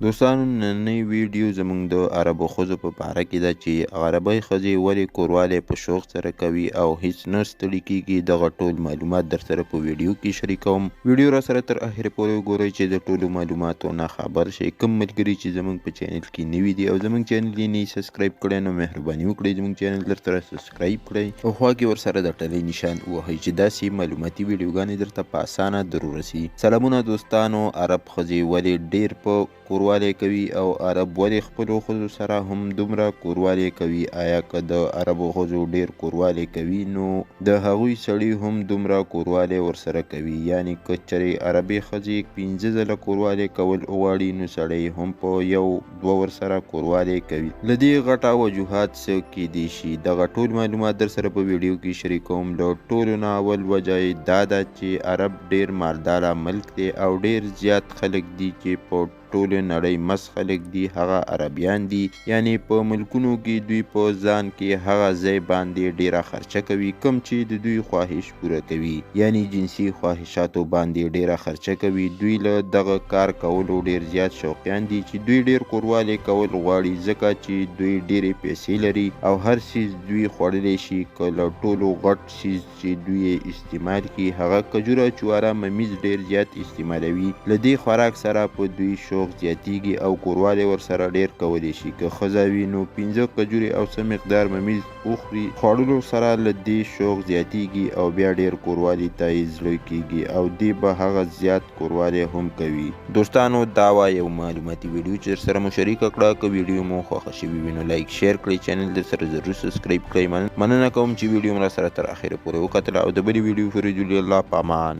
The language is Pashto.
دوستانو نننۍ ویډیو زموږ د عربو ښځو په باره کې ده چې عربۍ ښځې ولې کوروالی په شوق سره کوي او هیڅ نه ستړي کیږي. دغه ټول معلومات در سره په ویډیو کې شریکوم. ویډیو را سره تر اخره پورې وګورئ چې د ټولو معلوماتو نه خبر شئ. کوم ملګري چې زموږ په چینل کې نوي دي او زموږ چینل یې نه سبسکرایب کړی نو مهرباني وکړئ زموږ چینل در سره سبسکرایب کړئ او خوا کې ورسره د ټلۍ نشان ووهئ چې داسې معلوماتي ویډیوګانې درته په اسانه در ورسي. سلامونه دوستانو. عرب ښځې ولې ډیر په کوروالی کوي او عرب ولې خپلو ښځو سره هم دومره کوروالی کوي؟ آیا که د عربو ښځو ډیر کوروالی کوي نو د هغوی سړي هم دومره کوروالی ورسره کوي؟ یعنی که چېرې عربي ښځې 5 ځله کوروالی کول غواړي نو سړی هم په 1-2 ورسره کوروالی کوي. له دې غټه وجوهات څه کیدی شي؟ دغه ټول معلومات در سره په ویډیو کې شریکوم. له ټولو نه اول وجه یې دا ده چې عرب ډیر مالداره ملک دی او ډیر زیات خلک دي چې په ټوله نړۍ مس خلک دي هغه عربیان دي. یعنی په ملکونو کې دوی په ځان کې هغه ځای باندې ډیره خرچه کوي کوم چې د دوی خواهش پوره کوي. یعنی جنسي خواهشاتو باندې ډیره خرچه کوي. دوی له دغه کار کولو ډیر زیات شوقیان دي چې دوی ډیر کوروالی کول غواړي ځکه چې دوی ډیرې پیسې لري او هر څیز دوی خوړلی شي. که له ټولو غټ څیز چې دوی استعمال کړي هغه کجوره چواره ممیز ډیر زیات استعمالوي. له دې خوراک سره په دوی شوق زیاتیږي او کوروالی ورسره ډیر کولی شي. که ښځه وي نو 15 کجورې او څه مقدار ممیز وخوري. خوړلو سره له دې شوق زیاتیږي او بیا ډیر کوروالی ته یې زړه کیږي او دی به هغه زیات کوروالی هم کوي. دوستانو دا وه یو معلوماتي ویډیو چې سره مو شریکه کړه. که ویډیو مو خوښه شوي وي نو لایک شیر کړئ. چینل در سره ضرور سبسکرایب کړئ. مننه کوم چې ویډیو مو را سره تر اخره پورې وکتله او د بلې ویډیو پورې جوړې الله په امان.